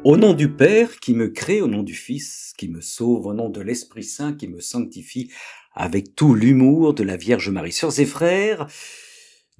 Au nom du Père qui me crée, au nom du Fils qui me sauve, au nom de l'Esprit Saint qui me sanctifie, avec tout l'humour de la Vierge Marie. Sœurs et frères,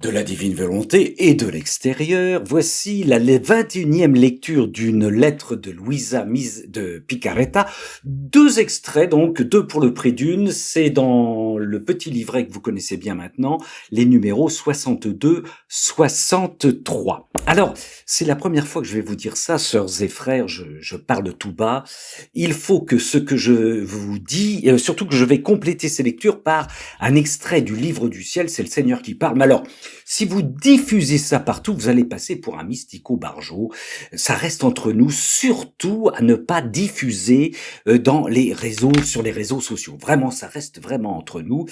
de la divine volonté et de l'extérieur, voici la 21e lecture d'une lettre de Luisa de Picaretta. Deux extraits, donc deux pour le prix d'une. C'est dans le petit livret que vous connaissez bien maintenant, les numéros 62, 63. Alors, c'est la première fois que je vais vous dire ça, sœurs et frères, je parle tout bas. Il faut que ce que je vous dis, surtout que je vais compléter ces lectures par un extrait du livre du ciel, c'est le Seigneur qui parle. Mais alors, si vous diffusez ça partout, vous allez passer pour un mystico-barjot. Ça reste entre nous, surtout à ne pas diffuser dans les réseaux, sur les réseaux sociaux. Vraiment, ça reste vraiment entre nous.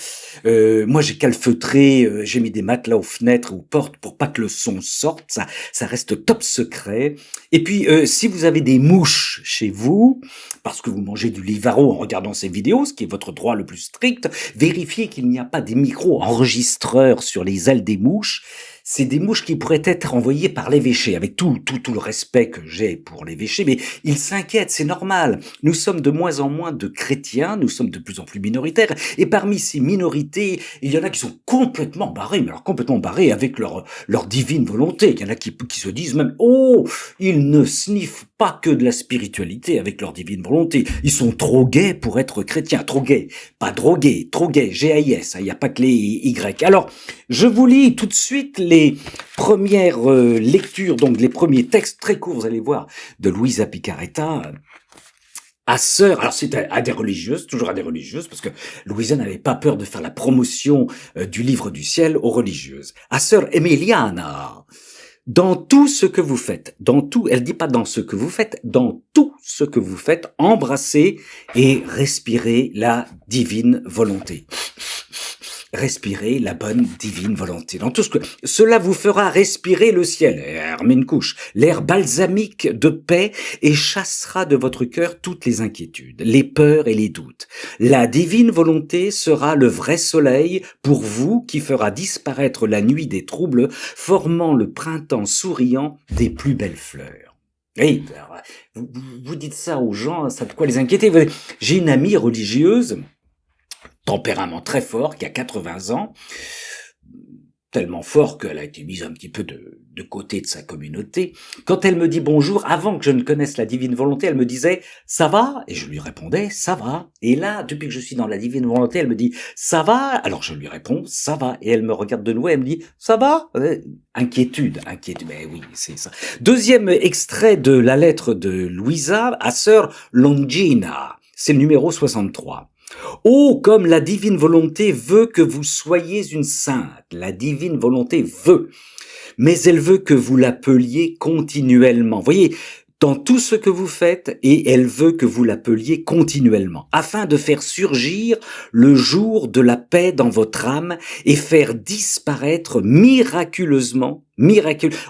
Moi, j'ai calfeutré, j'ai mis des matelas aux fenêtres ou portes pour pas que le son sorte. Ça reste top secret. Et puis, si vous avez des mouches chez vous, parce que vous mangez du Livaro en regardant ces vidéos, ce qui est votre droit le plus strict, vérifiez qu'il n'y a pas des micro-enregistreurs sur les ailes des mouches. C'est des mouches qui pourraient être envoyées par l'évêché, avec tout le respect que j'ai pour l'évêché, mais ils s'inquiètent, c'est normal. Nous sommes de moins en moins de chrétiens, nous sommes de plus en plus minoritaires, et parmi ces minorités, il y en a qui sont complètement barrés, mais alors complètement barrés avec leur divine volonté. Il y en a qui se disent même, oh, ils ne sniffent pas que de la spiritualité avec leur divine volonté. Ils sont trop gays pour être chrétiens, trop gays, pas drogués, trop gays, G-A-I-S, il n'y a pas que les Y. Alors, je vous lis tout de suite les premières lectures, donc les premiers textes très courts, vous allez voir, de Luisa Picaretta, à sœur, alors c'est à des religieuses, toujours à des religieuses, parce que Louisa n'avait pas peur de faire la promotion du livre du ciel aux religieuses. À sœur Emiliana, dans tout ce que vous faites, dans tout, elle dit pas dans ce que vous faites, dans tout ce que vous faites, embrassez et respirez la divine volonté. Respirez la bonne divine volonté. Dans tout ce que cela vous fera respirer le ciel, Hermine-couche, l'air balsamique de paix et chassera de votre cœur toutes les inquiétudes, les peurs et les doutes. La divine volonté sera le vrai soleil pour vous qui fera disparaître la nuit des troubles, formant le printemps souriant des plus belles fleurs. Oui, vous dites ça aux gens, ça de quoi les inquiéter. J'ai une amie religieuse, tempérament très fort, qui a 80 ans, tellement fort qu'elle a été mise un petit peu de côté de sa communauté. Quand elle me dit bonjour, avant que je ne connaisse la divine volonté, elle me disait « ça va ?» Et je lui répondais « ça va ?» Et là, depuis que je suis dans la divine volonté, elle me dit « ça va ?» Alors je lui réponds « ça va ?» Et elle me regarde de nouveau et elle me dit « ça va ?» Inquiétude, mais oui, c'est ça. Deuxième extrait de la lettre de Luisa à sœur Longina, c'est le numéro 63. Oh, comme la divine volonté veut que vous soyez une sainte, la divine volonté veut, mais elle veut que vous l'appeliez continuellement. Voyez, dans tout ce que vous faites, et elle veut que vous l'appeliez continuellement, afin de faire surgir le jour de la paix dans votre âme et faire disparaître miraculeusement.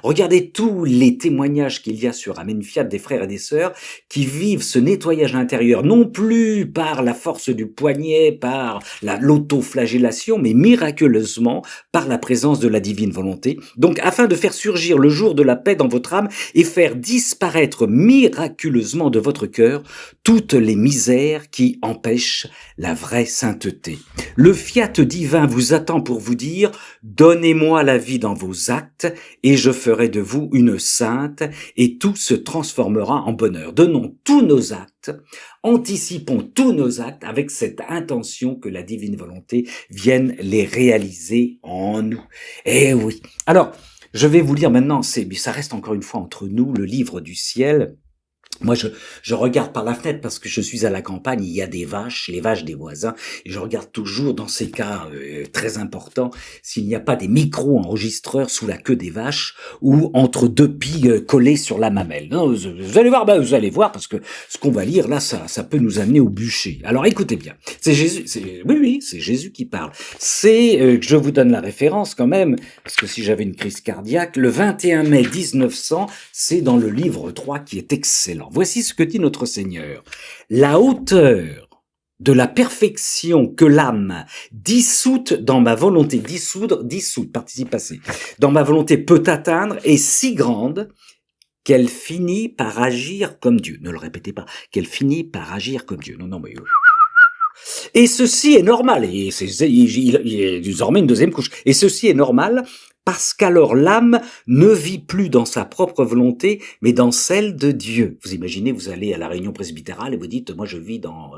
Regardez tous les témoignages qu'il y a sur Amenfiat des frères et des sœurs qui vivent ce nettoyage intérieur, non plus par la force du poignet, par l'autoflagellation, mais miraculeusement par la présence de la divine volonté. Donc, afin de faire surgir le jour de la paix dans votre âme et faire disparaître miraculeusement de votre cœur toutes les misères qui empêchent la vraie sainteté. Le fiat divin vous attend pour vous dire « Donnez-moi la vie dans vos actes et je ferai de vous une sainte et tout se transformera en bonheur. » Donnons tous nos actes, anticipons tous nos actes avec cette intention que la divine volonté vienne les réaliser en nous. Eh oui. Alors, je vais vous lire maintenant, mais ça reste encore une fois entre nous, le livre du ciel. Moi, je regarde par la fenêtre parce que je suis à la campagne, il y a des vaches, les vaches des voisins, et je regarde toujours dans ces cas très importants s'il n'y a pas des micro-enregistreurs sous la queue des vaches ou entre deux pies collées sur la mamelle. Non, vous allez voir, parce que ce qu'on va lire là, ça peut nous amener au bûcher. Alors écoutez bien, c'est Jésus, oui, c'est Jésus qui parle. Je vous donne la référence quand même, parce que si j'avais une crise cardiaque, le 21 mai 1900, c'est dans le livre 3 qui est excellent. Voici ce que dit notre Seigneur. La hauteur de la perfection que l'âme dissoute dans ma volonté, dissoute, participe passé, dans ma volonté peut atteindre est si grande qu'elle finit par agir comme Dieu. Ne le répétez pas. Qu'elle finit par agir comme Dieu. Non, non, mais... Et ceci est normal. Et il est désormais une deuxième couche. Et ceci est normal parce qu'alors l'âme ne vit plus dans sa propre volonté, mais dans celle de Dieu. Vous imaginez, vous allez à la réunion presbytérale et vous dites, moi je vis dans...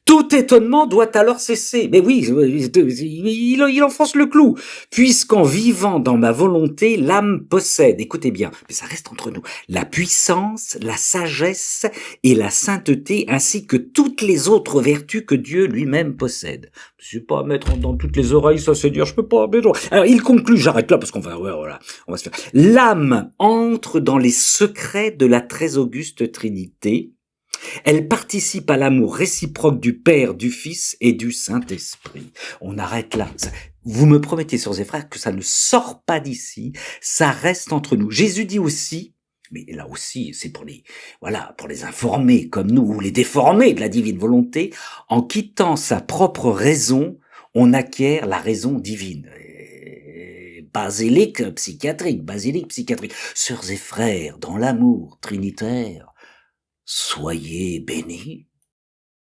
Tout étonnement doit alors cesser. Mais oui, il enfonce le clou. Puisqu'en vivant dans ma volonté, l'âme possède, écoutez bien, mais ça reste entre nous, la puissance, la sagesse et la sainteté, ainsi que toutes les autres vertus que Dieu lui-même possède. Je ne sais pas à mettre dans toutes les oreilles, ça c'est dur, je peux pas... Alors il conclut, j'arrête là parce qu'on va, voilà, on va se faire. L'âme entre dans les secrets de la très auguste Trinité. Elle participe à l'amour réciproque du Père, du Fils et du Saint-Esprit. On arrête là. Vous me promettez, sœurs et frères, que ça ne sort pas d'ici, ça reste entre nous. Jésus dit aussi, mais là aussi, c'est pour les, voilà, pour les informés comme nous, ou les déformés de la divine volonté, en quittant sa propre raison, on acquiert la raison divine. Basilique psychiatrique. Sœurs et frères, dans l'amour trinitaire, soyez bénis.